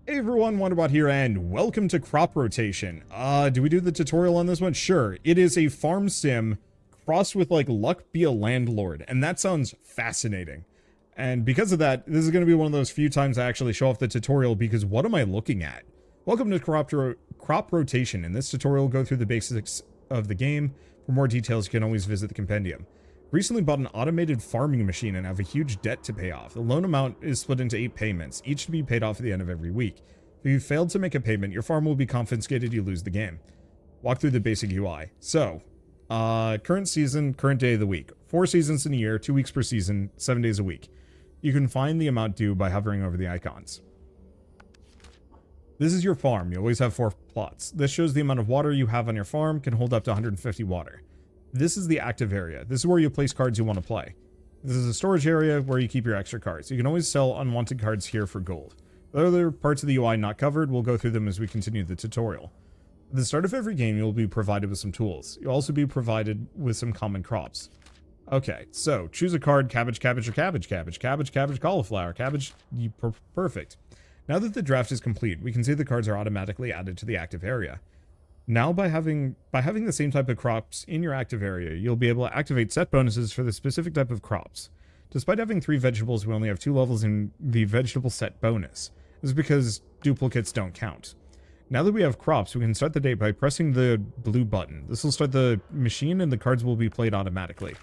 Hey everyone, Wanderbot here, and welcome to Crop Rotation. Do we do the tutorial on this one? Sure. It is a farm sim crossed with, like, Luck Be a Landlord, and that sounds fascinating. And because of that, this is going to be one of those few times I actually show off the tutorial, because what am I looking at? Welcome to Crop Rotation. In this tutorial, we'll go through the basics of the game. For more details, you can always visit the compendium. Recently bought an automated farming machine and have a huge debt to pay off. The loan amount is split into 8 payments, each to be paid off at the end of every week. If you failed to make a payment, your farm will be confiscated, you lose the game. Walk through the basic UI. So, current season, current day of the week. 4 seasons in a year, 2 weeks per season, 7 days a week. You can find the amount due by hovering over the icons. This is your farm. You always have 4 plots. This shows the amount of water you have on your farm, can hold up to 150 water. This is the active area. This is where you place cards you want to play. This is a storage area where you keep your extra cards. You can always sell unwanted cards here for gold. The other parts of the UI not covered, we'll go through them as we continue the tutorial. At the start of every game, you'll be provided with some tools. You'll also be provided with some common crops. Okay, so choose a card: cabbage, cabbage, or cabbage, cabbage, cabbage, cabbage, cauliflower, cabbage. Perfect. Now that the draft is complete, we can see the cards are automatically added to the active area. Now, by having the same type of crops in your active area, you'll be able to activate set bonuses for the specific type of crops. Despite having 3 vegetables, we only have 2 levels in the vegetable set bonus. This is because duplicates don't count. Now that we have crops, we can start the day by pressing the blue button. This will start the machine and the cards will be played automatically.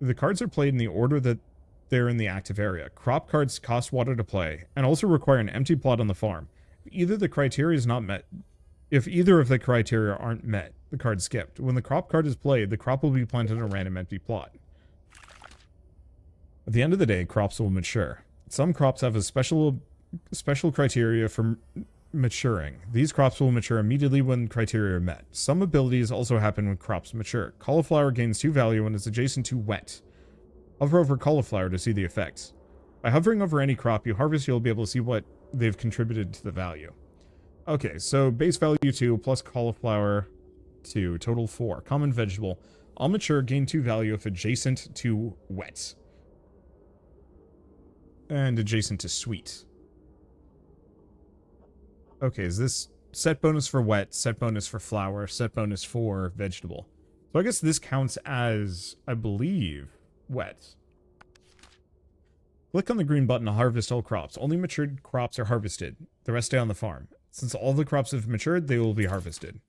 The cards are played in the order that they're in the active area. Crop cards cost water to play and also require an empty plot on the farm. If either of the criteria aren't met, the card's skipped. When the crop card is played, the crop will be planted in a random empty plot. At the end of the day, crops will mature. Some crops have a special criteria for maturing. These crops will mature immediately when criteria are met. Some abilities also happen when crops mature. Cauliflower gains 2 value when it's adjacent to wet. Hover over cauliflower to see the effects. By hovering over any crop you harvest, you'll be able to see what they've contributed to the value. Okay, so base value 2 plus cauliflower 2, total 4. Common vegetable. All mature, gain 2 value if adjacent to wet. And adjacent to sweet. Okay, is this set bonus for wet, set bonus for flower, set bonus for vegetable? So I guess this counts as, I believe, wet. Click on the green button to harvest all crops. Only matured crops are harvested. The rest stay on the farm. Since all the crops have matured, they will be harvested.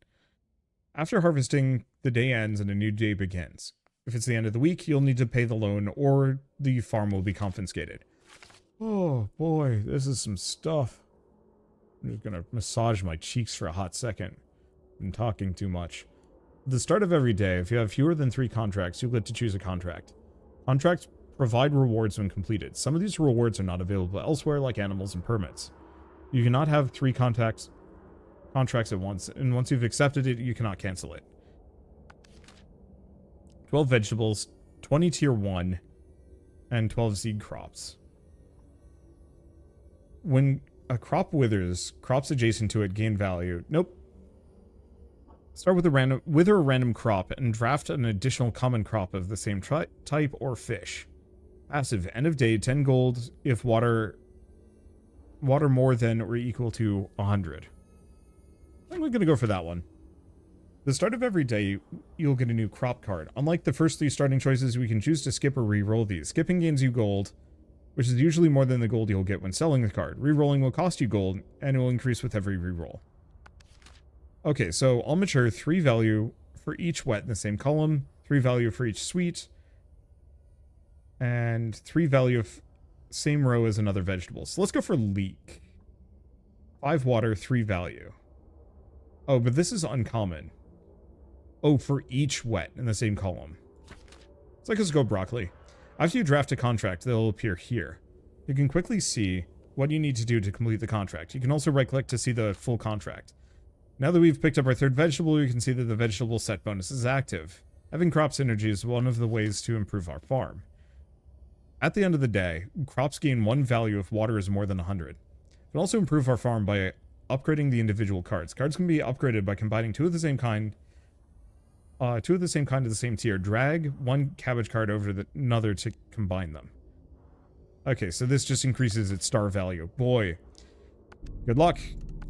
After harvesting, the day ends and a new day begins. If it's the end of the week, you'll need to pay the loan or the farm will be confiscated. Oh boy, this is some stuff. I'm just gonna massage my cheeks for a hot second. I'm talking too much. At the start of every day, if you have fewer than 3 contracts, you'll get to choose a contract. Contracts provide rewards when completed. Some of these rewards are not available elsewhere, like animals and permits. You cannot have 3 contracts at once, and once you've accepted it, you cannot cancel it. 12 vegetables, 20 tier 1, and 12 seed crops. When a crop withers, crops adjacent to it gain value. Nope. Start with wither a random crop and draft an additional common crop of the same type or fish. Passive, end of day, 10 gold if water more than or equal to 100. I think we're going to go for that one. The start of every day, you'll get a new crop card. Unlike the first 3 starting choices, we can choose to skip or re-roll these. Skipping gains you gold, which is usually more than the gold you'll get when selling the card. Re-rolling will cost you gold, and it will increase with every re-roll. Okay, so I'll mature 3 value for each wet in the same column, 3 value for each sweet, and 3 value of same row as another vegetable. So let's go for leek. 5 water, 3 value. Oh, but this is uncommon. Oh, for each wet in the same column. So let's go broccoli. After you draft a contract, they'll appear here. You can quickly see what you need to do to complete the contract. You can also right-click to see the full contract. Now that we've picked up our 3rd vegetable, you can see that the vegetable set bonus is active. Having crop synergy is one of the ways to improve our farm. At the end of the day, crops gain 1 value if water is more than 100. We can also improve our farm by upgrading the individual cards. Cards can be upgraded by combining 2 of the same kind of the same tier. Drag 1 cabbage card over to another to combine them. Okay, so this just increases its star value. Boy. Good luck.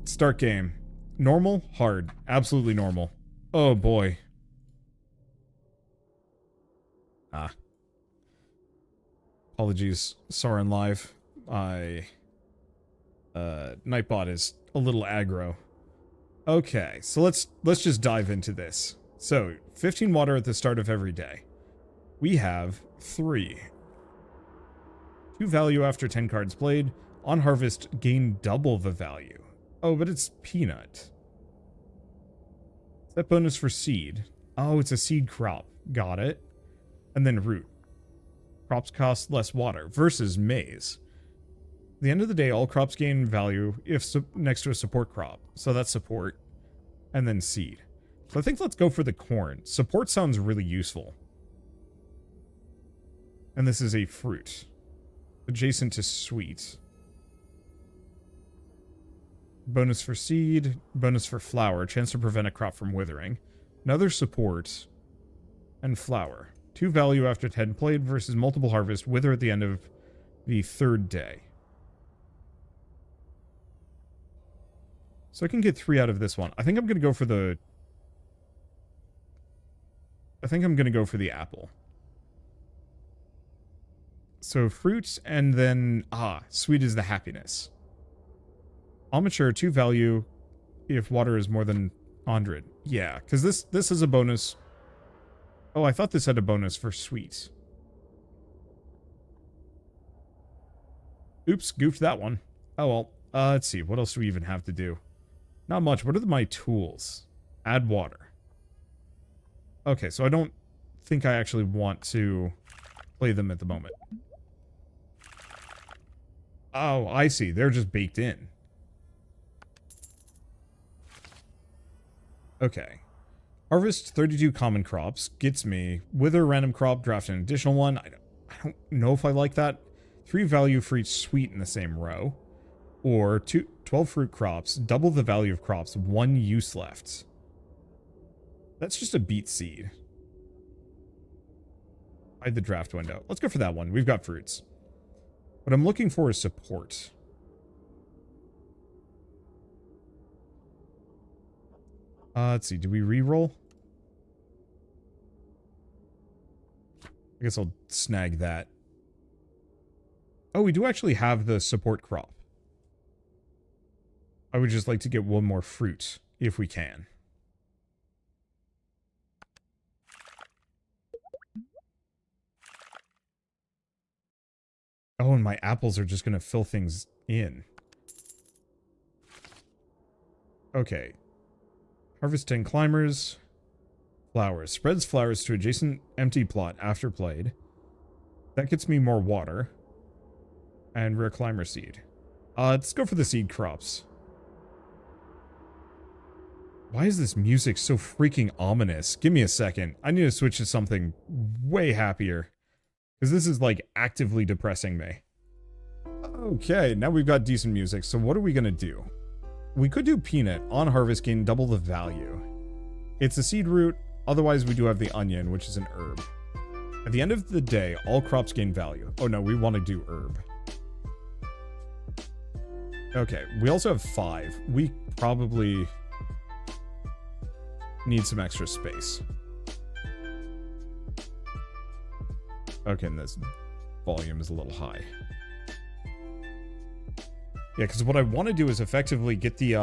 Start game. Normal? Hard. Absolutely normal. Oh boy. Ah. Apologies, Sauron Live. Nightbot is a little aggro. Okay, so let's just dive into this. So, 15 water at the start of every day. We have 3. 2 value after 10 cards played. On harvest, gain double the value. Oh, but it's peanut. Is that bonus for seed? Oh, it's a seed crop. Got it. And then root. Crops cost less water versus maize. At the end of the day, all crops gain value if next to a support crop. So that's support. And then seed. So I think let's go for the corn. Support sounds really useful. And this is a fruit. Adjacent to sweet. Bonus for seed. Bonus for flower. Chance to prevent a crop from withering. Another support. And flower. 2 value after 10 played versus multiple harvest. Wither at the end of the 3rd day. So I can get 3 out of this one. I think I'm going to go for the... I think I'm going to go for the apple. So fruits and then... sweet is the happiness. All mature, 2 value if water is more than 100. Yeah, because this is a bonus. Oh, I thought this had a bonus for sweet. Oops, goofed that one. Oh well. Let's see. What else do we even have to do? Not much. What are my tools? Add water. Okay, so I don't think I actually want to play them at the moment. Oh, I see. They're just baked in. Okay. Harvest 32 common crops. Gets me. Wither random crop. Draft an additional one. I don't know if I like that. 3 value for each sweet in the same row. Or 12 fruit crops. Double the value of crops. 1 use left. That's just a beet seed. Hide the draft window. Let's go for that one. We've got fruits. What I'm looking for is support. Let's see. Do we re-roll? I guess I'll snag that. Oh, we do actually have the support crop. I would just like to get 1 more fruit, if we can. Oh, and my apples are just going to fill things in. Okay. Harvest 10 climbers. Flowers. Spreads flowers to adjacent empty plot after played. That gets me more water. And rare climber seed. Let's go for the seed crops. Why is this music so freaking ominous? Give me a second. I need to switch to something way happier. Because this is, like, actively depressing me. Okay, now we've got decent music. So what are we going to do? We could do peanut. On harvest, gain double the value. It's a seed root. Otherwise, we do have the onion, which is an herb. At the end of the day, all crops gain value. Oh, no, we want to do herb. Okay, we also have 5. We probably need some extra space. Okay, and this volume is a little high. Yeah, because what I want to do is effectively get the,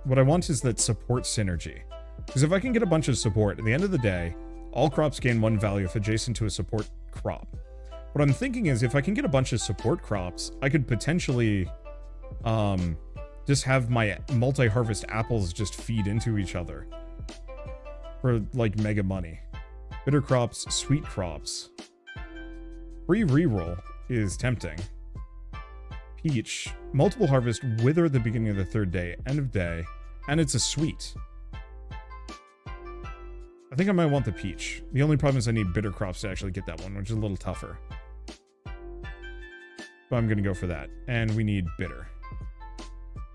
what I want is that support synergy. Because if I can get a bunch of support, at the end of the day, all crops gain 1 value if adjacent to a support crop. What I'm thinking is if I can get a bunch of support crops, I could potentially, just have my multi-harvest apples just feed into each other. For, like, mega money. Bitter crops, sweet crops. Free reroll is tempting. Peach. Multiple harvest, wither at the beginning of the 3rd day, end of day, and it's a sweet. I think I might want the peach. The only problem is I need bitter crops to actually get that one, which is a little tougher. But I'm gonna go for that. And we need bitter.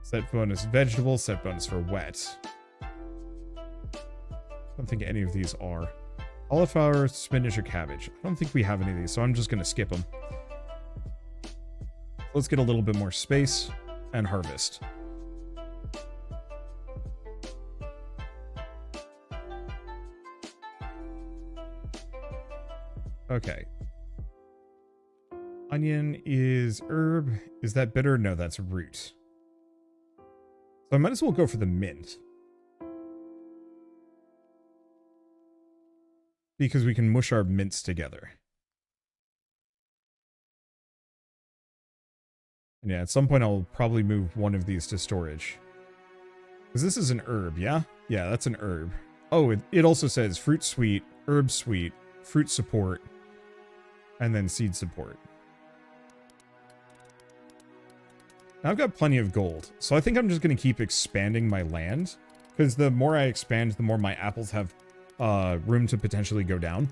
Set bonus vegetable, set bonus for wet. I don't think any of these are. Cauliflower, spinach, or cabbage. I don't think we have any of these, so I'm just going to skip them. Let's get a little bit more space and harvest. Okay. Onion is herb. Is that bitter? No, that's root. So I might as well go for the mint. Because we can mush our mints together. And yeah, at some point I'll probably move one of these to storage. Because this is an herb, yeah? Yeah, that's an herb. Oh, it also says fruit sweet, herb sweet, fruit support, and then seed support. Now I've got plenty of gold, so I think I'm just going to keep expanding my land. Because the more I expand, the more my apples have room to potentially go down.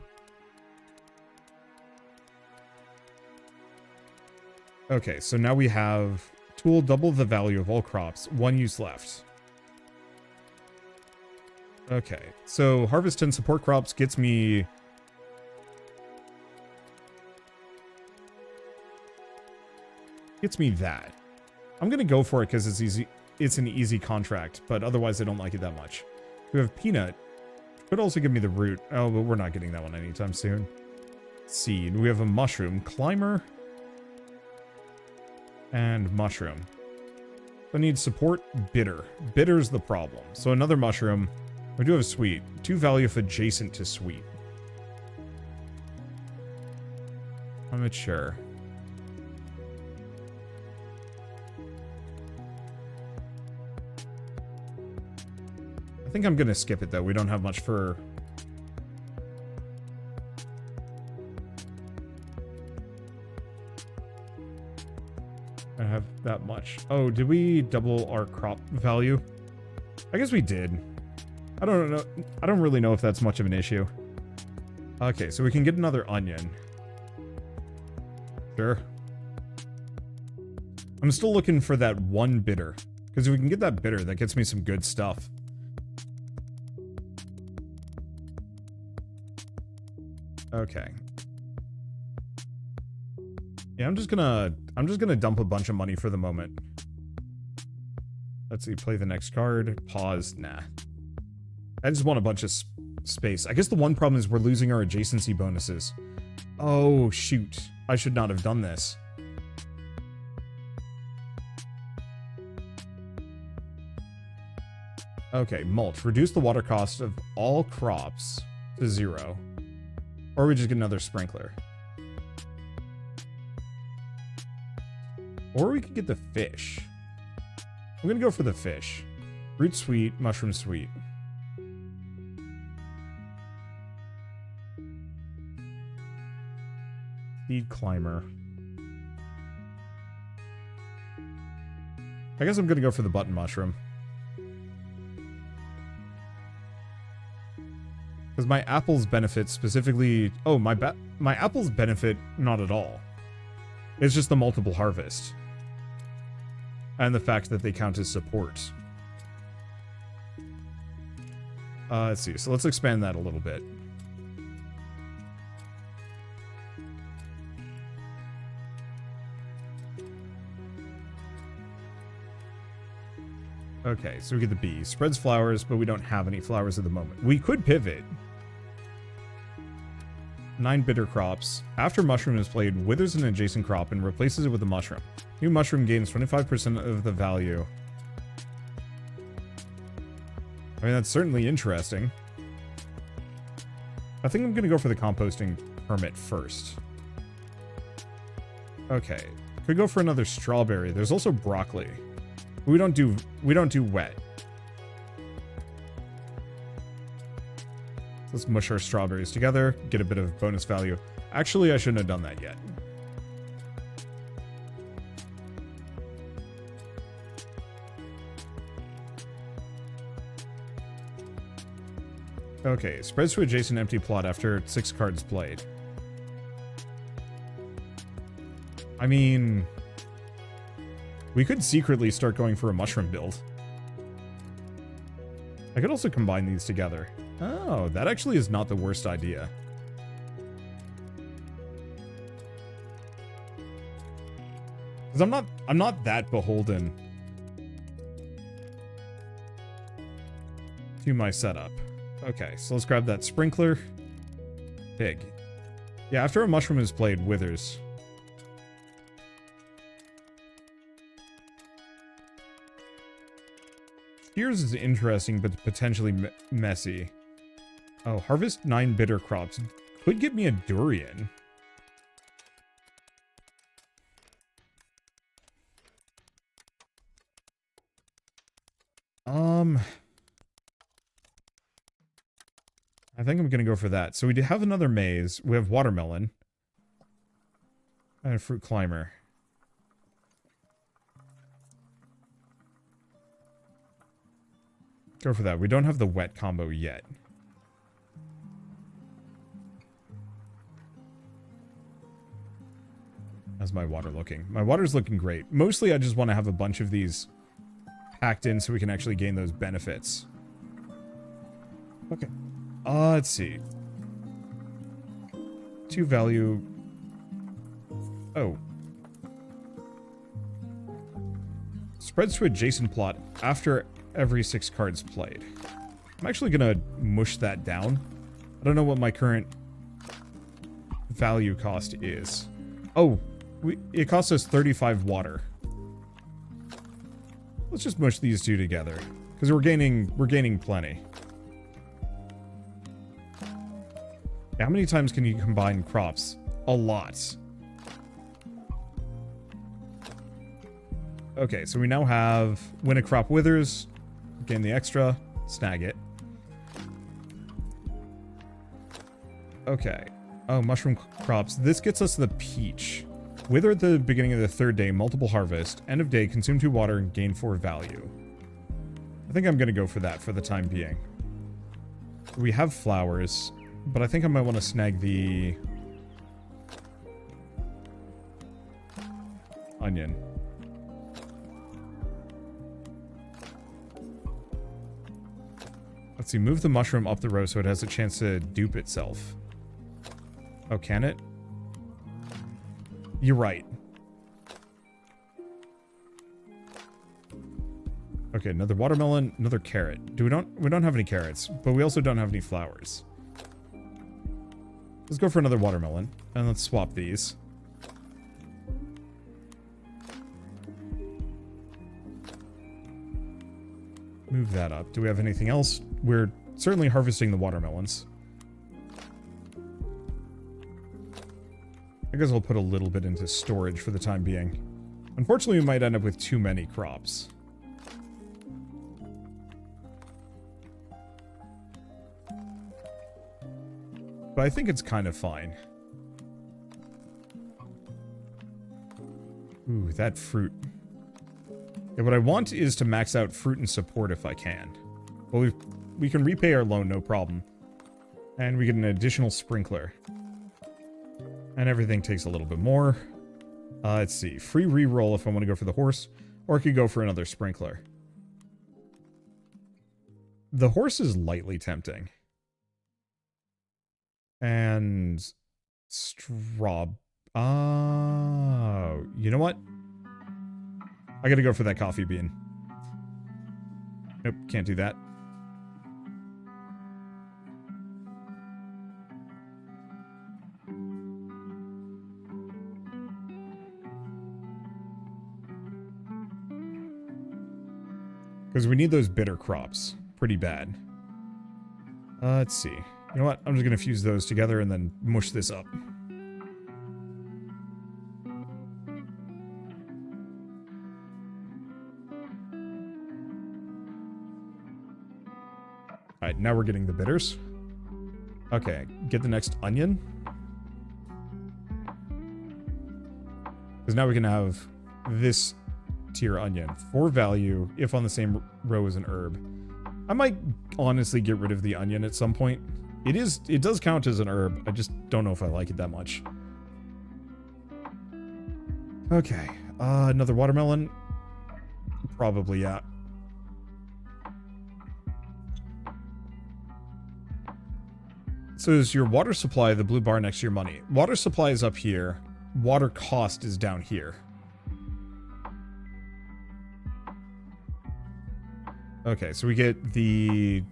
Okay, so now we have tool, double the value of all crops, 1 use left. Okay, so harvest 10 support crops gets me... that. I'm gonna go for it because it's easy. It's an easy contract, but otherwise I don't like it that much. We have peanut. Could also give me the root. Oh, but we're not getting that one anytime soon. Seed. We have a mushroom. Climber. And mushroom. I need support. Bitter. Bitter's the problem. So another mushroom. We do have sweet. 2 value if adjacent to sweet. I'm not sure. I think I'm gonna skip it though. We don't have much for... I have that much. Oh, did we double our crop value? I guess we did. I don't know. I don't really know if that's much of an issue. Okay, so we can get another onion. Sure. I'm still looking for that one bitter. Because if we can get that bitter, that gets me some good stuff. Okay. Yeah, I'm just gonna dump a bunch of money for the moment. Let's see, play the next card. Pause. Nah. I just want a bunch of space. I guess the one problem is we're losing our adjacency bonuses. Oh, shoot. I should not have done this. Okay, mulch. Reduce the water cost of all crops to 0. Or we just get another sprinkler. Or we could get the fish. I'm gonna go for the fish. Root sweet, mushroom sweet. Seed climber. I guess I'm gonna go for the button mushroom. Because my apples benefit specifically... Oh, my apples benefit not at all. It's just the multiple harvest. And the fact that they count as support. Let's see. So let's expand that a little bit. Okay, so we get the bee. Spreads flowers, but we don't have any flowers at the moment. We could pivot. 9 bitter crops. After mushroom is played, withers an adjacent crop and replaces it with a mushroom. New mushroom gains 25% of the value. I mean, that's certainly interesting. I think I'm going to go for the composting permit first. Okay. Could go for another strawberry. There's also broccoli. We don't do wet. Let's mush our strawberries together, get a bit of bonus value. Actually, I shouldn't have done that yet. Okay, spreads to adjacent empty plot after 6 cards played. I mean... we could secretly start going for a mushroom build. I could also combine these together. Oh, that actually is not the worst idea. Because I'm not that beholden to my setup. Okay, so let's grab that sprinkler. Pig. Yeah, after a mushroom is played, withers. Shears is interesting, but potentially messy. Oh, harvest 9 bitter crops. Could get me a durian. I think I'm gonna go for that. So we have another maze. We have watermelon. And a fruit climber. Go for that. We don't have the wet combo yet. How's my water looking? My water's looking great. Mostly I just want to have a bunch of these packed in so we can actually gain those benefits. Okay. Let's see. 2 value. Oh. Spreads to adjacent plot after every 6 cards played. I'm actually gonna mush that down. I don't know what my current value cost is. Oh, it costs us 35 water. Let's just mush these two together, because we're gaining plenty. How many times can you combine crops? A lot. Okay, so we now have when a crop withers, gain the extra, snag it. Okay. Oh, mushroom crops. This gets us the peach. Wither at the beginning of the 3rd day, multiple harvest. End of day, consume 2 water and gain 4 value. I think I'm going to go for that for the time being. We have flowers, but I think I might want to snag the onion. Let's see, move the mushroom up the row so it has a chance to dupe itself. Oh, can it? You're right. Okay, another watermelon, another carrot. We don't have any carrots, but we also don't have any flowers. Let's go for another watermelon, and let's swap these. Move that up. Do we have anything else? We're certainly harvesting the watermelons. I guess I'll put a little bit into storage for the time being. Unfortunately, we might end up with too many crops. But I think it's kind of fine. Ooh, that fruit. Yeah, what I want is to max out fruit and support if I can. Well, we can repay our loan, no problem. And we get an additional sprinkler. And everything takes a little bit more. Let's see. Free reroll if I want to go for the horse. Or I could go for another sprinkler. The horse is lightly tempting. And straw. Oh, you know what? I gotta go for that coffee bean. Nope, can't do that. Because we need those bitter crops. Pretty bad. Let's see. You know what? I'm just going to fuse those together and then mush this up. Alright, now we're getting the bitters. Okay, get the next onion. Because now we can have this tier onion. 4 value, if on the same row as an herb. I might honestly get rid of the onion at some point. It does count as an herb. I just don't know if I like it that much. Okay. Another watermelon? Probably, yeah. So is your water supply the blue bar next to your money? Water supply is up here. Water cost is down here. Okay, so we get the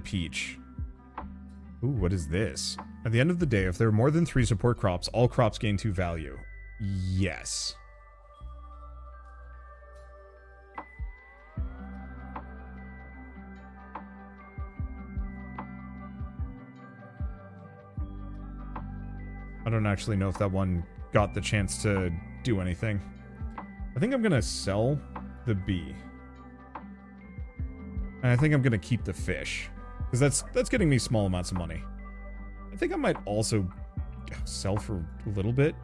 peach. Ooh, what is this? At the end of the day, if there are more than 3 support crops, all crops gain 2 value. Yes. I don't actually know if that one got the chance to do anything. I think I'm gonna sell the bee. And I think I'm gonna keep the fish. Because that's getting me small amounts of money. I think I might also sell for a little bit.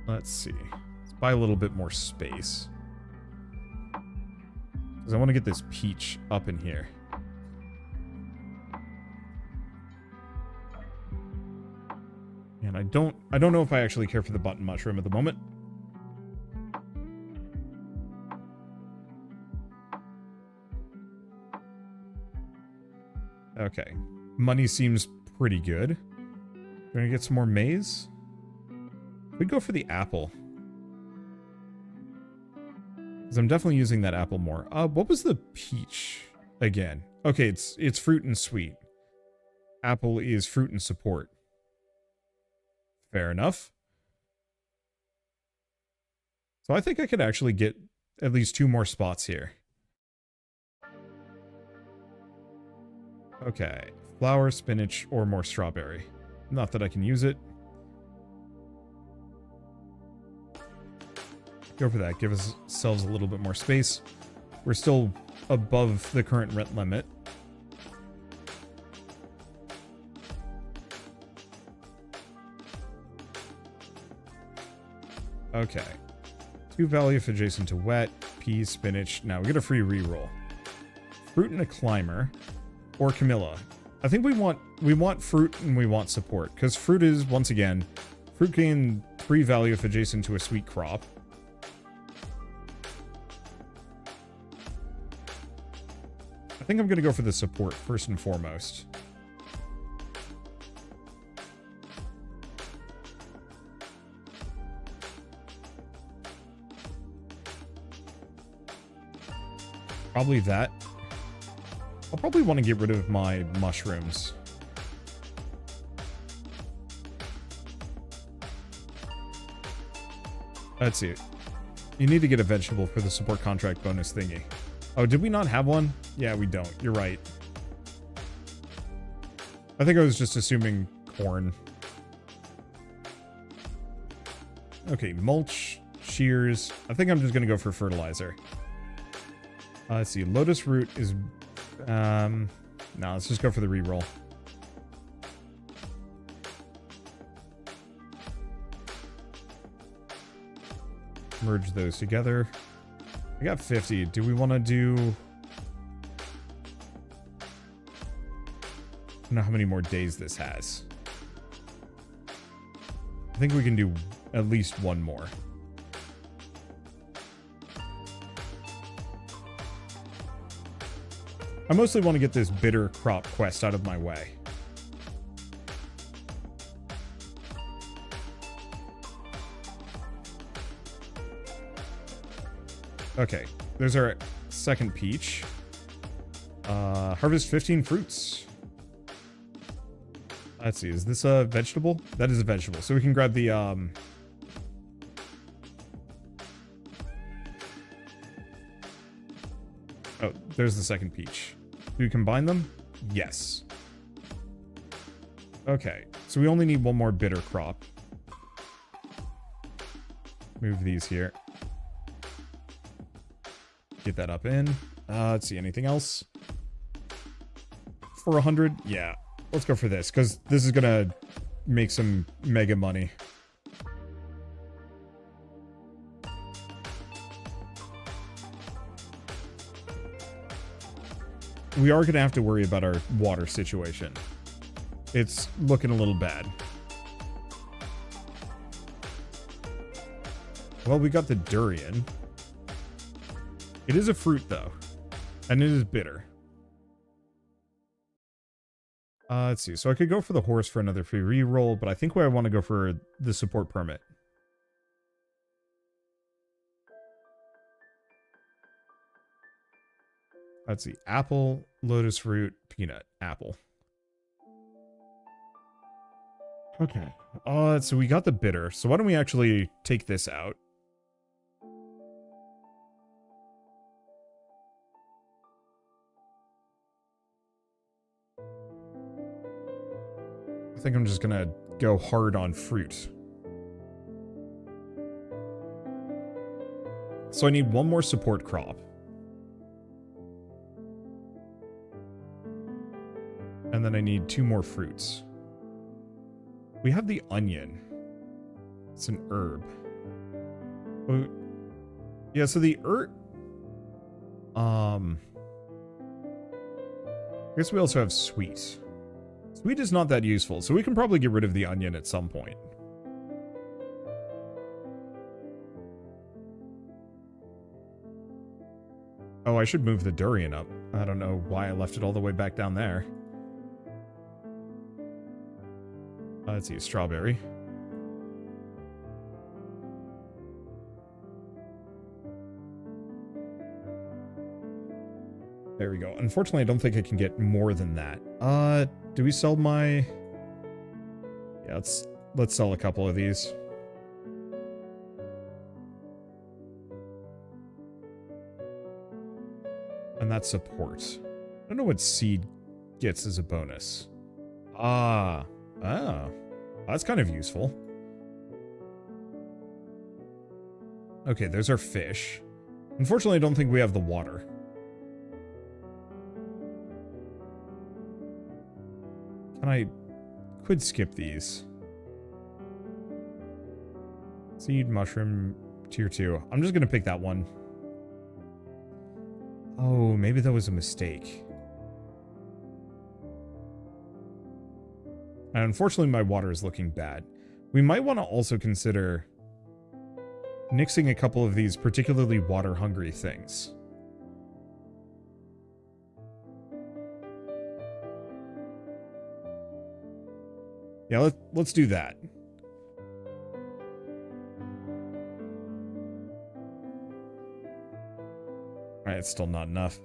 Let's see. Let's buy a little bit more space. Because I want to get this peach up in here. And I don't know if I actually care for the button mushroom at the moment. Okay. Money seems pretty good. Gonna get some more maize? We'd go for the apple. Because I'm definitely using that apple more. What was the peach again? Okay, it's fruit and sweet. Apple is fruit and support. Fair enough. So I think I could actually get at least 2 more spots here. Okay. Flour, spinach, or more strawberry. Not that I can use it. Go for that. Give ourselves a little bit more space. We're still above the current rent limit. Okay. 2 value if adjacent to wet. Peas, spinach. Now we get a free reroll. Fruit and a climber. Or Camilla. I think we want fruit and we want support. Because fruit is, once again, fruit gain 3 value if adjacent to a sweet crop. I think I'm going to go for the support first and foremost. Probably that. I'll probably want to get rid of my mushrooms. Let's see. You need to get a vegetable for the support contract bonus thingy. Oh, did we not have one? Yeah, we don't. You're right. I think I was just assuming corn. Okay, mulch, shears. I think I'm just going to go for fertilizer. Let's see. Lotus root is... no, let's just go for the reroll. Merge those together. I got 50. Do we want to do... I don't know how many more days this has. I think we can do at least one more. I mostly want to get this bitter crop quest out of my way. Okay, there's our second peach. Harvest 15 fruits. Let's see, is this a vegetable? That is a vegetable, so we can grab the, Oh, there's the second peach. Do we combine them? Yes. Okay, so we only need one more bitter crop. Move these here. Get that up in. Let's see, anything else? For 100? Yeah. Let's go for this, because this is gonna make some mega money. We are gonna have to worry about our water situation. It's looking a little bad. Well, we got the durian. It is a fruit, though. And it is bitter. Let's see. So I could go for the horse for another free reroll, but I think I want to go for the support permit. Let's see. Apple, lotus root, peanut, apple. Okay. So we got the bitter. So why don't we actually take this out? I think I'm just gonna go hard on fruit. So I need one more support crop. And then I need 2 more fruits. We have the onion. It's an herb. Oh, yeah, so the herb... I guess we also have sweet. Sweet is not that useful, so we can probably get rid of the onion at some point. Oh, I should move the durian up. I don't know why I left it all the way back down there. Let's see, strawberry. There we go. Unfortunately, I don't think I can get more than that. Do we sell my... Yeah, let's sell a couple of these. And that's support. I don't know what seed gets as a bonus. That's kind of useful. Okay, there's our fish. Unfortunately, I don't think we have the water. I could skip these. Seed, mushroom, tier 2. I'm just going to pick that one. Oh, maybe that was a mistake. And unfortunately, my water is looking bad. We might want to also consider nixing a couple of these particularly water-hungry things. Yeah, let's do that. Alright, it's still not enough.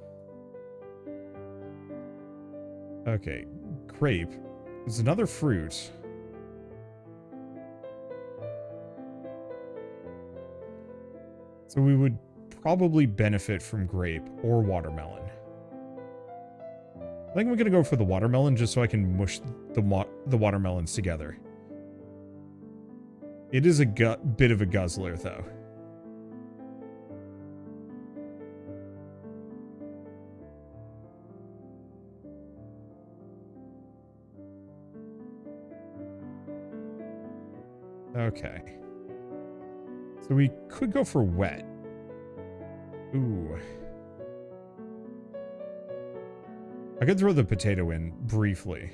Okay, grape. There's another fruit. So we would probably benefit from grape or watermelon. I think we're going to go for the watermelon just so I can mush the watermelons together. It is a bit of a guzzler, though. Okay. So we could go for wet. Ooh. I could throw the potato in briefly.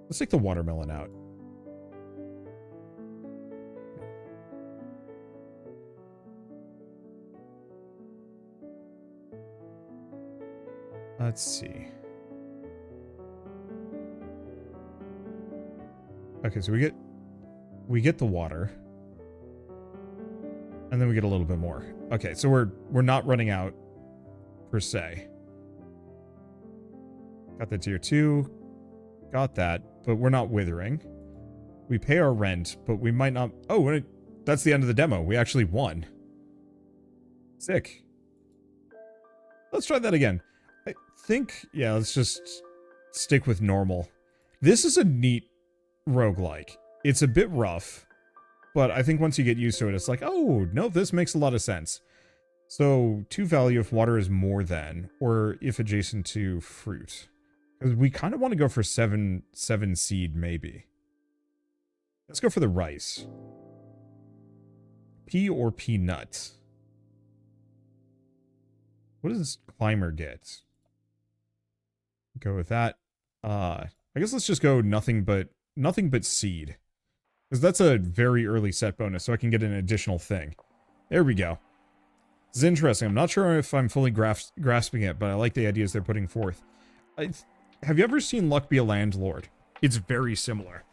Let's take the watermelon out. Let's see. Okay, so we get the water. And then we get a little bit more. Okay, so we're not running out per se. Got the tier 2. Got that, but we're not withering. We pay our rent, but we might not... Oh, that's the end of the demo. We actually won. Sick. Let's try that again. I think... Yeah, let's just stick with normal. This is a neat roguelike. It's a bit rough, but I think once you get used to it, it's like, oh, no, this makes a lot of sense. So, 2 value if water is more than, or if adjacent to fruit. Because we kind of want to go for 7 seed, maybe. Let's go for the rice. Pea or peanut? What does climber get? Go with that. I guess let's just go nothing but seed. Because that's a very early set bonus, so I can get an additional thing. There we go. This is interesting. I'm not sure if I'm fully grasping it, but I like the ideas they're putting forth. Have you ever seen Luck Be a Landlord? It's very similar.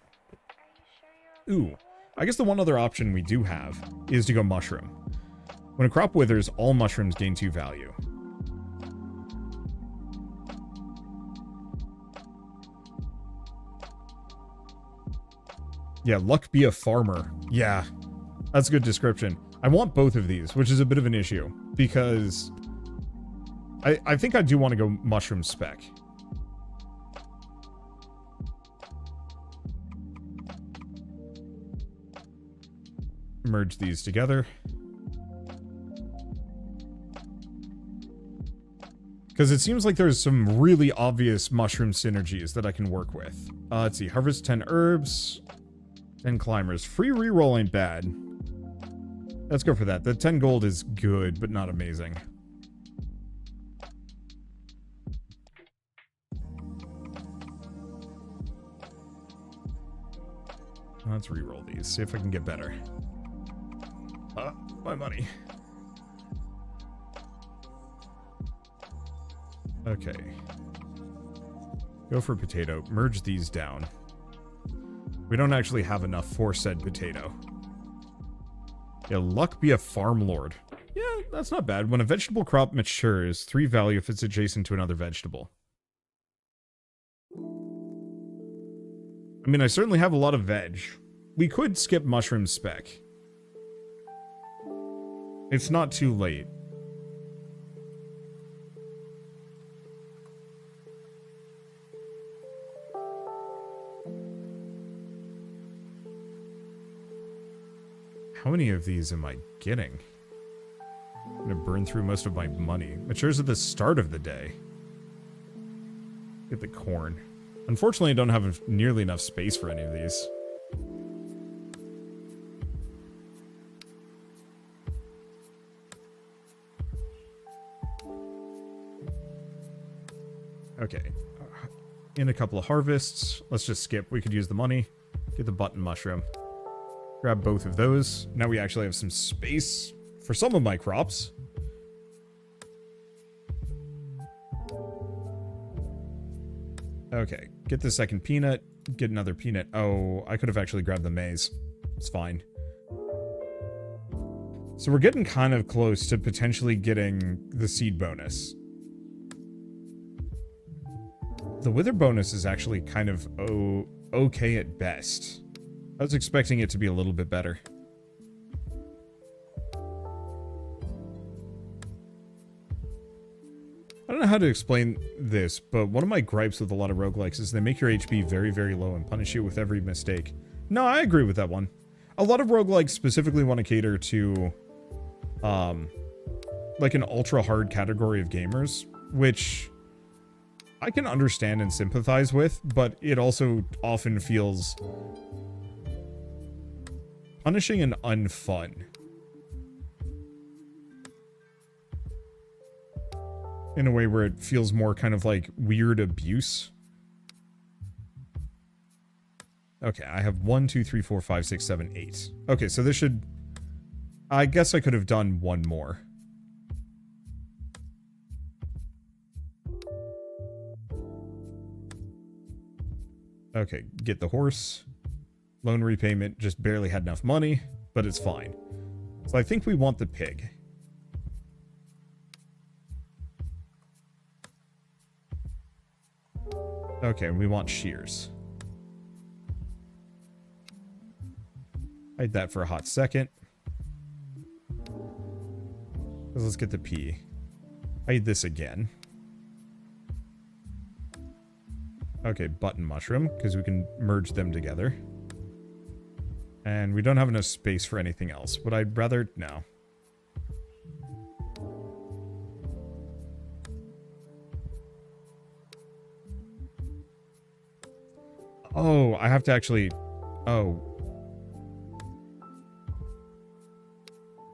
Ooh. I guess the one other option we do have is to go mushroom. When a crop withers, all mushrooms gain 2 value. Yeah, Luck Be a Farmer. Yeah, that's a good description. I want both of these, which is a bit of an issue, because I think I do want to go mushroom spec. Merge these together. Because it seems like there's some really obvious mushroom synergies that I can work with. Let's see. Harvest 10 herbs. 10 climbers. Free reroll ain't bad. Let's go for that. The 10 gold is good, but not amazing. Let's reroll these. See if I can get better. My money. Okay. Go for potato. Merge these down. We don't actually have enough for said potato. Yeah, Luck Be a Farm Lord. Yeah, that's not bad. When a vegetable crop matures, 3 value if it's adjacent to another vegetable. I mean, I certainly have a lot of veg. We could skip mushroom spec. It's not too late. How many of these am I getting? I'm gonna burn through most of my money. Matures at the start of the day. Get the corn. Unfortunately, I don't have nearly enough space for any of these. Okay. In a couple of harvests. Let's just skip. We could use the money. Get the button mushroom. Grab both of those. Now we actually have some space for some of my crops. Okay. Get the second peanut. Get another peanut. Oh, I could have actually grabbed the maize. It's fine. So we're getting kind of close to potentially getting the seed bonus. The wither bonus is actually kind of okay at best. I was expecting it to be a little bit better. I don't know how to explain this, but one of my gripes with a lot of roguelikes is they make your HP very, very low and punish you with every mistake. No, I agree with that one. A lot of roguelikes specifically want to cater to, like an ultra-hard category of gamers, which I can understand and sympathize with, but it also often feels punishing and unfun. In a way where it feels more kind of like weird abuse. Okay, I have 1, 2, 3, 4, 5, 6, 7, 8. Okay, so this should... I guess I could have done one more. Okay, get the horse. Loan repayment, just barely had enough money, but it's fine. So I think we want the pig. Okay, we want shears. Hide that for a hot second. Let's get the pea. Hide this again. Okay, button mushroom, because we can merge them together. And we don't have enough space for anything else, but I'd rather... no. Oh, I have to actually... oh.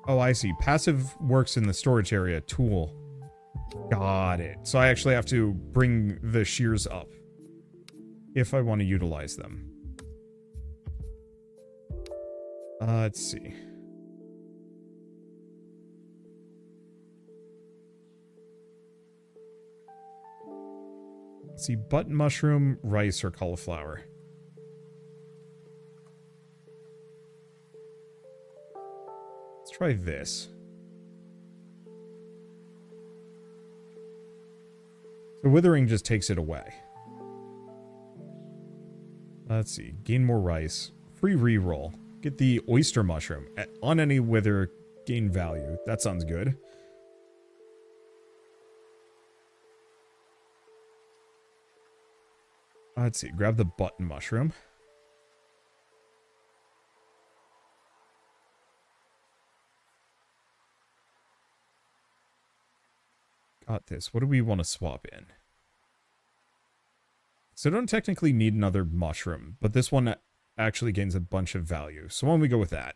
Oh, I see. Passive works in the storage area. Tool. Got it. So I actually have to bring the shears up. if I want to utilize them. Let's see. Let's see, button mushroom, rice, or cauliflower. Let's try this. So withering just takes it away. Let's see, gain more rice. Free reroll. Get the oyster mushroom. On any wither, gain value. That sounds good. Let's see, grab the button mushroom. Got this. What do we want to swap in? So I don't technically need another mushroom, but this one actually gains a bunch of value. So why don't we go with that?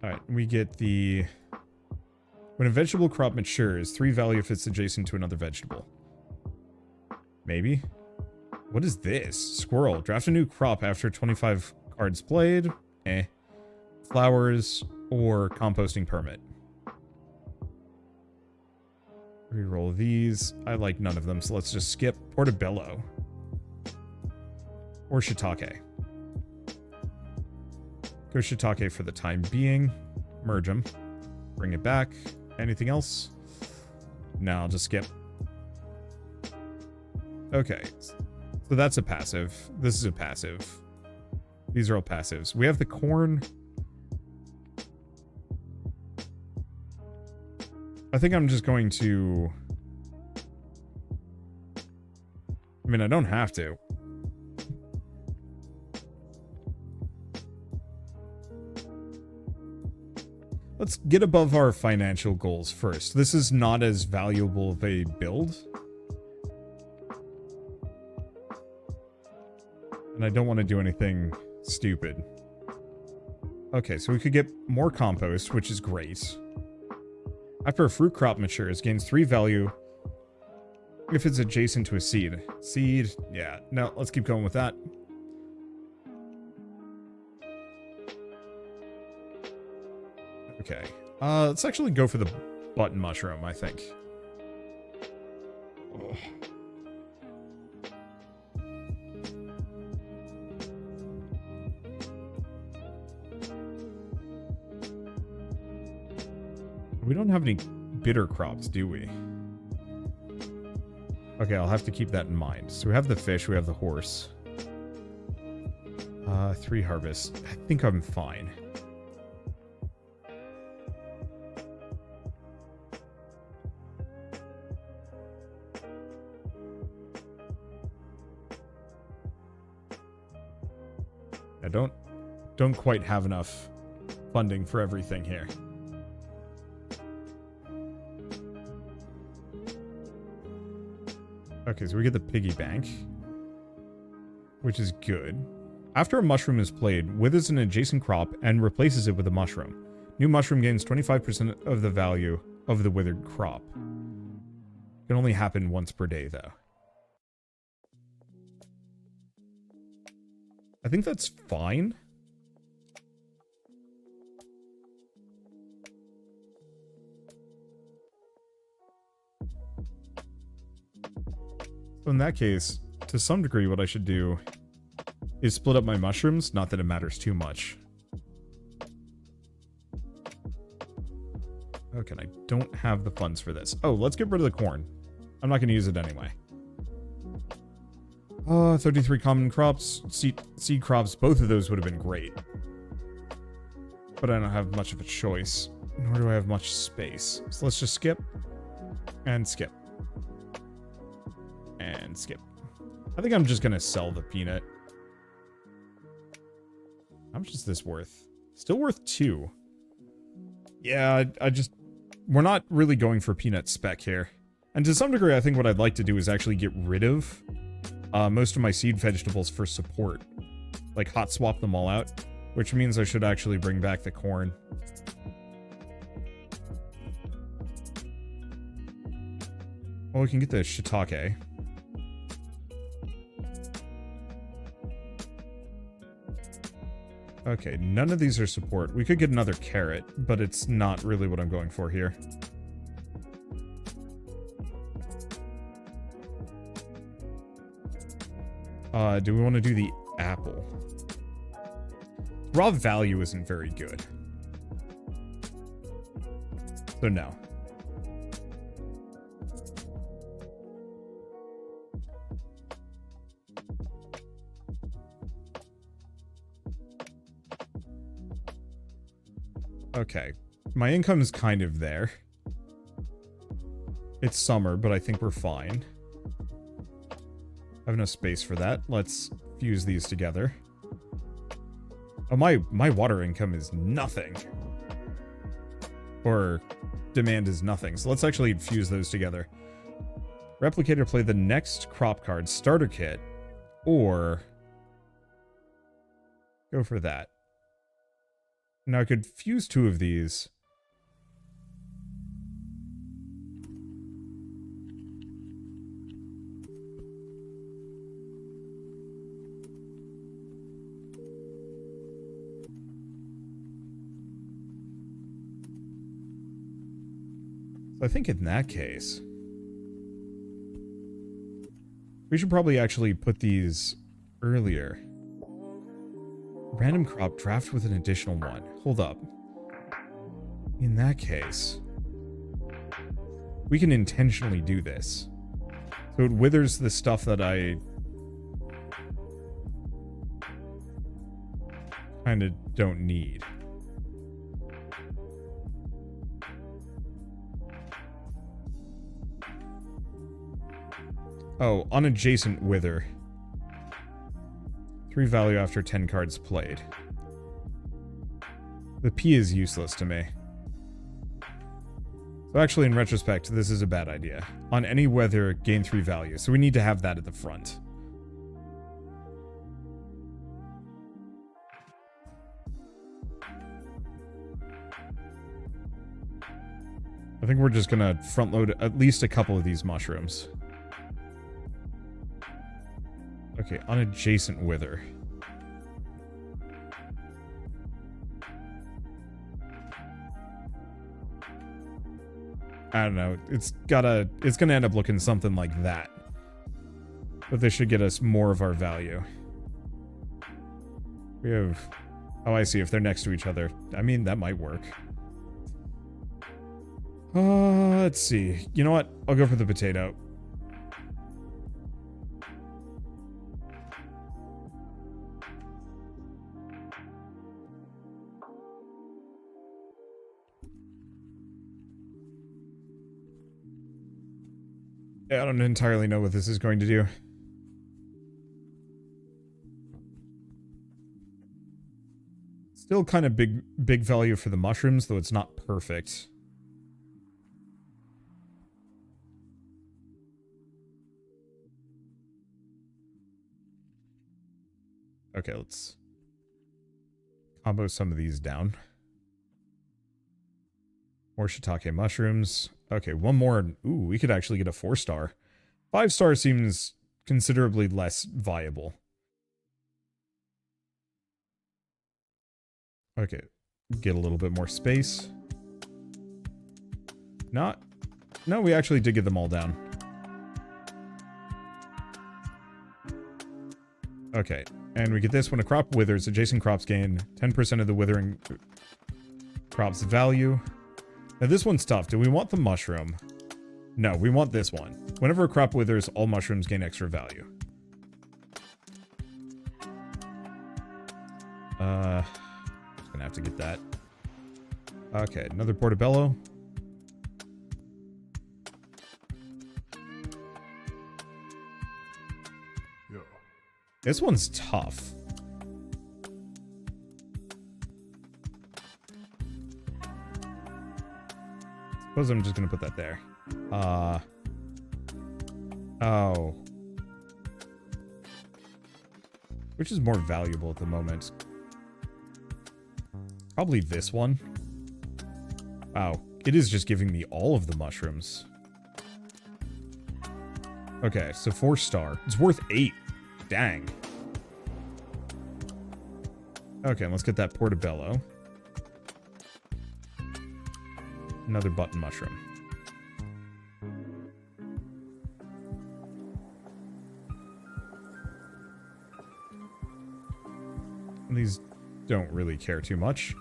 Alright, we get the... When a vegetable crop matures, 3 value if it's adjacent to another vegetable. Maybe? What is this? Squirrel. Draft a new crop after 25 cards played. Flowers or composting permit. Reroll these. I like none of them, so let's just skip Portobello. Or Shiitake. Go Shiitake for the time being. Merge them. Bring it back. Anything else? No, I'll just skip. Okay. So that's a passive. This is a passive. These are all passives. We have the corn. I think I'm just going to... I mean, I don't have to. Let's get above our financial goals first. This is not as valuable of a build. And I don't want to do anything stupid. Okay, so we could get more compost, which is great. After a fruit crop matures, gains 3 value if it's adjacent to a seed. Seed, yeah. No, let's keep going with that. Okay. Let's actually go for the button mushroom, I think. Ugh. We don't have any bitter crops, do we? Okay, I'll have to keep that in mind. So we have the fish, we have the horse. 3 harvests. I think I'm fine. I don't quite have enough funding for everything here. Okay, so we get the piggy bank, which is good. After a mushroom is played, withers an adjacent crop and replaces it with a mushroom. New mushroom gains 25% of the value of the withered crop. Can only happen once per day, though. I think that's fine. So in that case, to some degree, what I should do is split up my mushrooms. Not that it matters too much. Okay, and I don't have the funds for this. Oh, let's get rid of the corn. I'm not going to use it anyway. 33 common crops, seed crops, both of those would have been great. But I don't have much of a choice, nor do I have much space. So let's just skip, and skip, and skip. I think I'm just going to sell the peanut. How much is this worth? Still worth 2. Yeah, we're not really going for peanut spec here. And to some degree, I think what I'd like to do is actually get rid of most of my seed vegetables for support. Like hot swap them all out. which means I should actually bring back the corn. Well, we can get the shiitake. Okay, none of these are support. We could get another carrot, but it's not really what I'm going for here. Do we want to do the apple? Raw value isn't very good. So no. Okay. My income is kind of there. It's summer, but I think we're fine. I have enough space for that. Let's fuse these together. Oh, my water income is nothing. Or demand is nothing. So let's actually fuse those together. Replicator, play the next crop card starter kit. Or go for that. Now I could fuse two of these. I think in that case, we should probably actually put these earlier. Random crop draft with an additional one. Hold up. In that case, we can intentionally do this. So it withers the stuff that I kind of don't need. Oh, on adjacent wither. 3 value after 10 cards played. The P is useless to me. So actually, in retrospect, this is a bad idea. On any wither, gain 3 value. So we need to have that at the front. I think we're just gonna front load at least a couple of these mushrooms. Okay, on adjacent wither. I don't know. It's gonna end up looking something like that. But this should get us more of our value. We have... Oh, I see. If they're next to each other. I mean, that might work. Let's see. You know what? I'll go for the potato. Yeah, I don't entirely know what this is going to do. Still kind of big value for the mushrooms, though it's not perfect. Okay, let's combo some of these down. More shiitake mushrooms. Okay, one more. Ooh, we could actually get a 4-star. 5-star seems considerably less viable. Okay, get a little bit more space. No, we actually did get them all down. Okay, and we get this when a crop withers, adjacent crops gain 10% of the withering crop's value. Now this one's tough. Do we want the mushroom? No, we want this one. Whenever a crop withers, all mushrooms gain extra value. Just gonna have to get that. Okay, another portobello. Yeah. This one's tough. Suppose I'm just gonna put that there. Oh. Which is more valuable at the moment? Probably this one. Wow. It is just giving me all of the mushrooms. Okay, so 4-star. It's worth 8. Dang. Okay, let's get that portobello. Another button mushroom. These don't really care too much.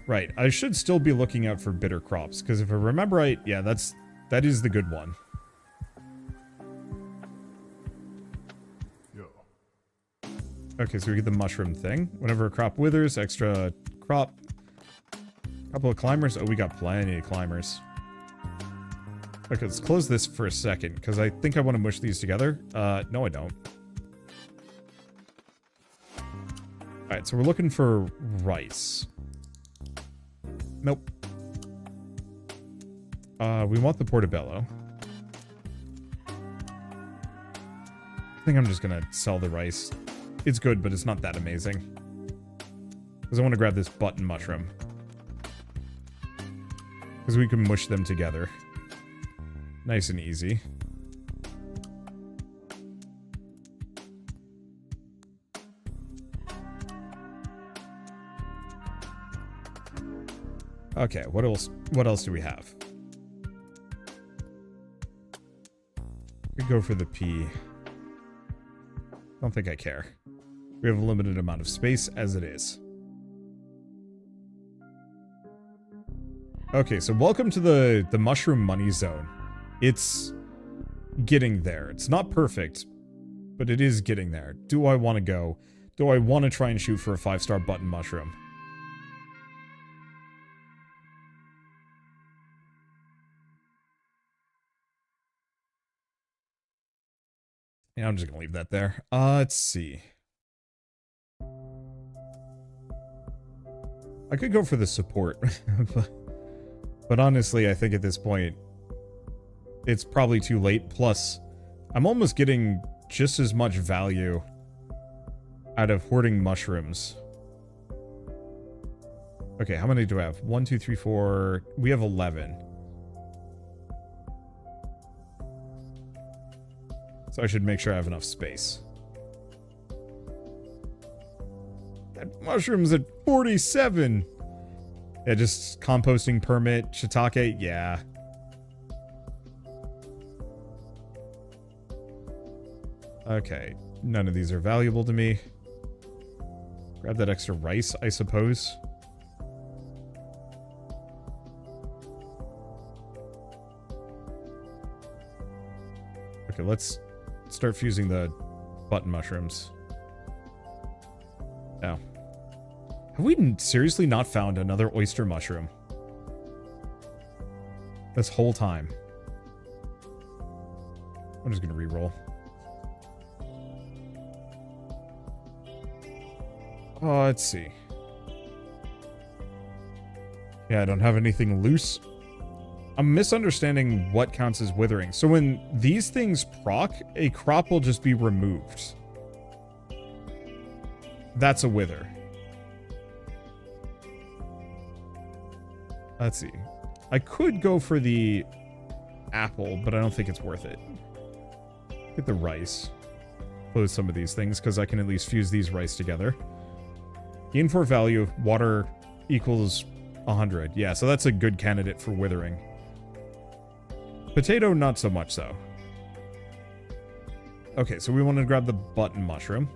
Right, I should still be looking out for bitter crops, because if I remember right, yeah, that is the good one. Okay, so we get the mushroom thing. Whenever a crop withers, extra crop. Couple of climbers. Oh, we got plenty of climbers. Okay, let's close this for a second, because I think I want to mush these together. No, I don't. Alright, so we're looking for rice. Nope. We want the portobello. I think I'm just gonna sell the rice. It's good, but it's not that amazing. Because I want to grab this button mushroom. Because we can mush them together. Nice and easy. Okay, what else do we have? Could go for the pea. Don't think I care. We have a limited amount of space as it is. Okay, so welcome to the mushroom money zone. It's getting there. It's not perfect, but it is getting there. Do I want to go? Do I want to try and shoot for a 5-star button mushroom? Yeah, I'm just gonna leave that there. Let's see. I could go for the support, but honestly, I think at this point, it's probably too late. Plus, I'm almost getting just as much value out of hoarding mushrooms. Okay, how many do I have? 1, 2, 3, 4. We have 11. So I should make sure I have enough space. That mushroom's at 47. Yeah, just composting permit, shiitake, yeah. Okay, none of these are valuable to me. Grab that extra rice, I suppose. Okay, let's start fusing the button mushrooms. Now, have we seriously not found another oyster mushroom? This whole time. I'm just gonna re-roll. Oh, let's see. Yeah, I don't have anything loose. I'm misunderstanding what counts as withering. So when these things proc, a crop will just be removed. That's a wither. Let's see. I could go for the apple, but I don't think it's worth it. Get the rice. Close some of these things, because I can at least fuse these rice together. Gain 4 value, water equals 100. Yeah, so that's a good candidate for withering. Potato, not so much so. Okay, so we want to grab the button mushroom.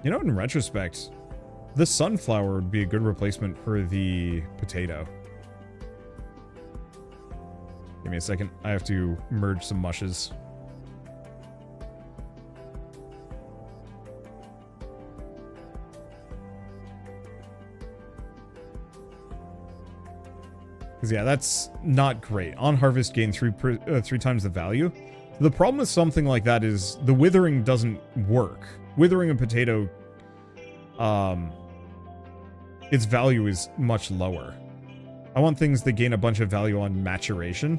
You know, in retrospect, the sunflower would be a good replacement for the potato. Give me a second. I have to merge some mushes. Because, yeah, that's not great. On harvest, gain 3 times the value. The problem with something like that is the withering doesn't work. Withering a potato, its value is much lower. I want things that gain a bunch of value on maturation.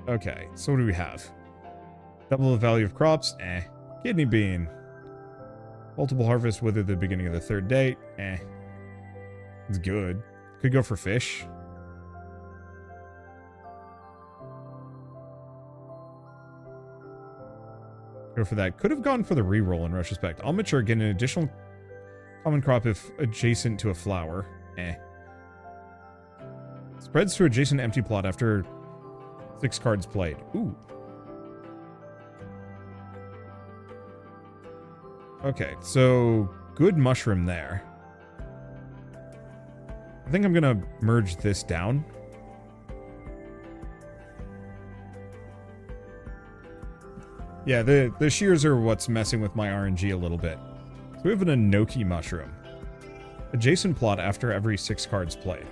Okay, so what do we have? Double the value of crops? Eh. Kidney bean. Multiple harvest within the beginning of the 3rd day? Eh. It's good. Could go for fish. Go for that. Could have gone for the reroll in retrospect. I'll mature, get an additional common crop if adjacent to a flower. Eh. Spreads to adjacent empty plot after 6 cards played. Ooh. Okay, so good mushroom there. I think I'm gonna merge this down. Yeah, the shears are what's messing with my RNG a little bit. So we have an enoki mushroom. Adjacent plot after every 6 cards played.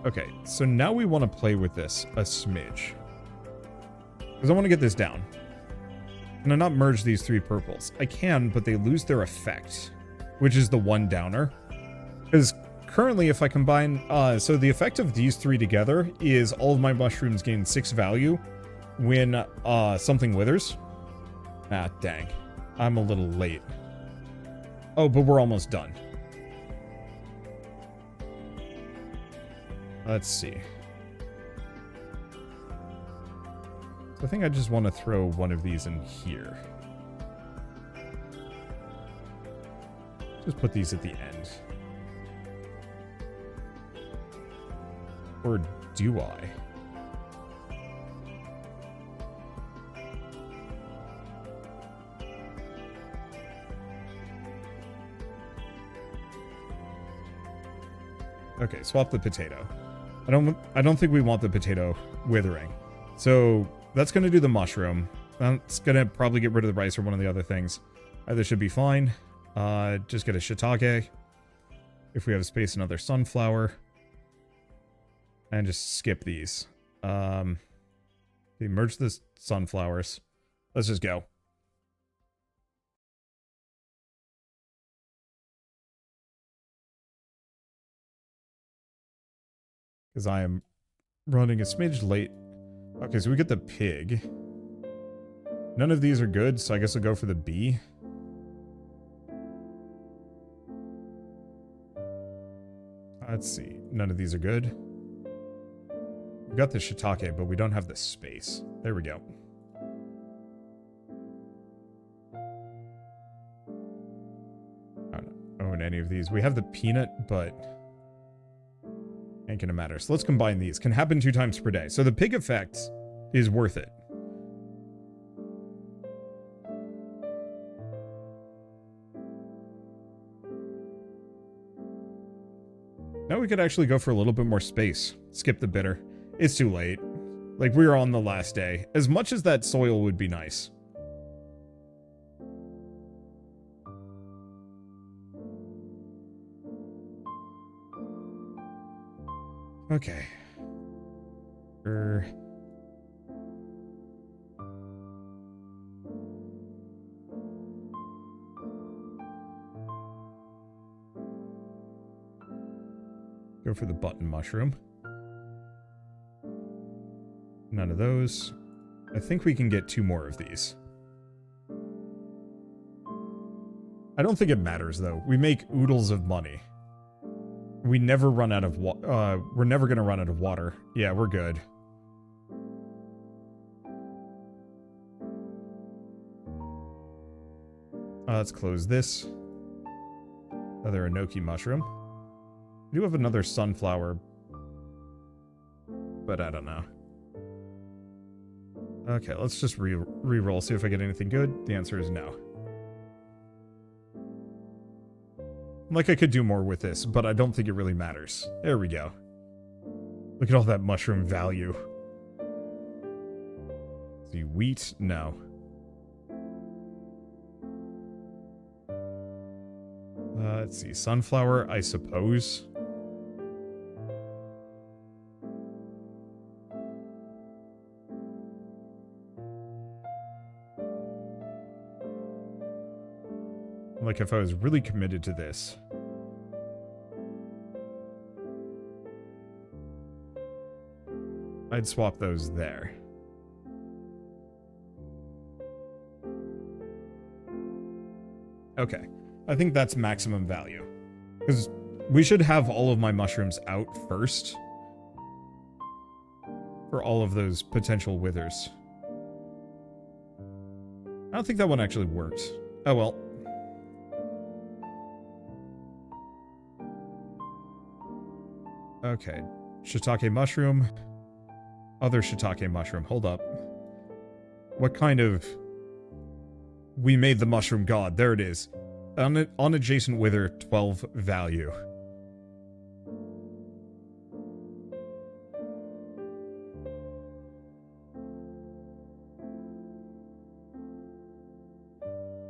Okay, so now we want to play with this a smidge. Because I want to get this down. Can I not merge these 3 purples? I can, but they lose their effect, which is the 1 downer. Because currently, if I combine... so the effect of these 3 together is all of my mushrooms gain 6 value when something withers. Ah, dang. I'm a little late. Oh, but we're almost done. Let's see. So I think I just want to throw one of these in here. Just put these at the end. Or do I? Okay, swap the potato. I don't think we want the potato withering. So that's going to do the mushroom. That's going to probably get rid of the rice or one of the other things. Either should be fine. Just get a shiitake. If we have space, another sunflower. And just skip these. Merge the sunflowers. Let's just go. Because I am running a smidge late. Okay, so we get the pig. None of these are good, so I guess I'll go for the bee. Let's see. None of these are good. We've got the shiitake, but we don't have the space. There we go. I don't own any of these. We have the peanut, but... ain't gonna matter. So let's combine these. Can happen 2 times per day. So the pig effect is worth it. Now we could actually go for a little bit more space. Skip the bitter. It's too late. Like, we're on the last day. As much as that soil would be nice. Okay. Go for the button mushroom. None of those. I think we can get 2 more of these. I don't think it matters, though. We make oodles of money. We never run out of we're never gonna run out of water. Yeah, we're good. Let's close this. Another enoki mushroom. We do have another sunflower, but I don't know. Okay, let's just re-roll, see if I get anything good. The answer is no. Like, I could do more with this, but I don't think it really matters. There we go. Look at all that mushroom value. See, wheat? No. Let's see, sunflower, I suppose. Like, if I was really committed to this. I'd swap those there. Okay, I think that's maximum value. Because we should have all of my mushrooms out first. For all of those potential withers. I don't think that one actually worked. Oh well. Okay, shiitake mushroom. Other shiitake mushroom, hold up. What kind of... We made the mushroom god, there it is. On adjacent wither, 12 value.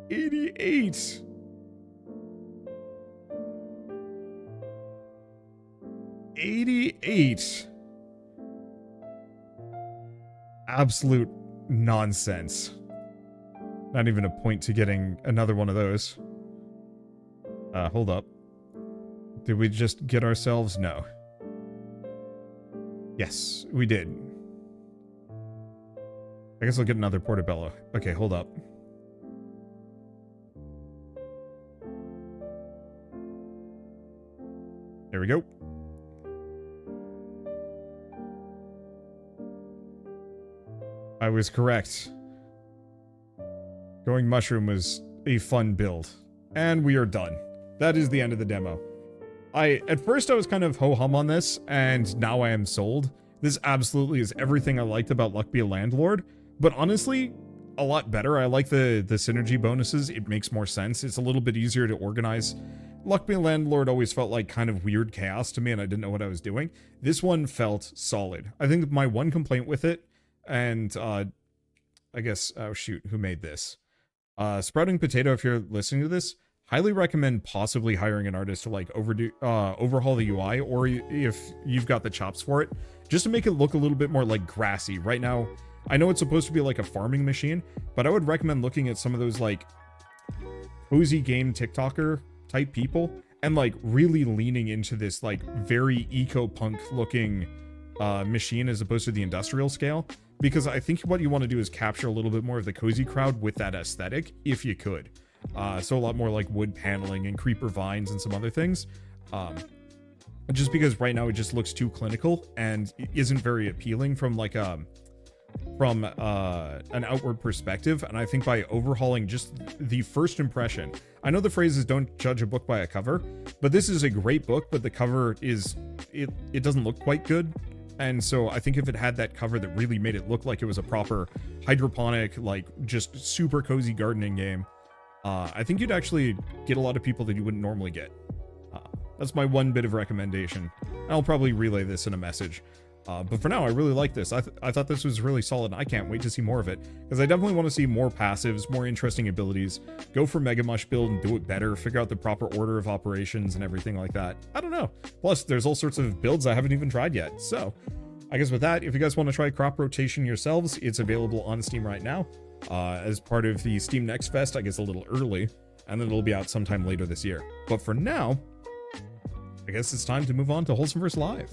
$88. $88. Absolute nonsense. Not even a point to getting another one of those. Hold up. Did we just get ourselves? No. Yes, we did. I guess I'll get another portobello. Okay, hold up. There we go. I was correct. Going mushroom was a fun build. And we are done. That is the end of the demo. At first I was kind of ho-hum on this, and now I am sold. This absolutely is everything I liked about Luck Be a Landlord, but honestly, a lot better. I like the synergy bonuses. It makes more sense. It's a little bit easier to organize. Luck Be a Landlord always felt like kind of weird chaos to me, and I didn't know what I was doing. This one felt solid. I think my one complaint with it, and I guess, oh shoot, who made this? Sprouting Potato, if you're listening to this, highly recommend possibly hiring an artist to like overhaul the UI, or if you've got the chops for it, just to make it look a little bit more like grassy. Right now, I know it's supposed to be like a farming machine, but I would recommend looking at some of those like cozy game TikToker type people and like really leaning into this like very eco-punk looking machine as opposed to the industrial scale. Because I think what you want to do is capture a little bit more of the cozy crowd with that aesthetic, if you could. So a lot more like wood paneling and creeper vines and some other things. Just because right now it just looks too clinical and isn't very appealing from like an outward perspective. And I think by overhauling just the first impression, I know the phrase is don't judge a book by a cover, but this is a great book, but the cover is, it doesn't look quite good. And so I think if it had that cover that really made it look like it was a proper hydroponic, like just super cozy gardening game, I think you'd actually get a lot of people that you wouldn't normally get. That's my one bit of recommendation. I'll probably relay this in a message. But for now, I really like this. I thought this was really solid, and I can't wait to see more of it. Because I definitely want to see more passives, more interesting abilities, go for Mega Mush build and do it better, figure out the proper order of operations and everything like that. I don't know. Plus, there's all sorts of builds I haven't even tried yet. So, I guess with that, if you guys want to try crop rotation yourselves, it's available on Steam right now. As part of the Steam Next Fest, I guess a little early, and then it'll be out sometime later this year. But for now, I guess it's time to move on to Wholesome vs. Live.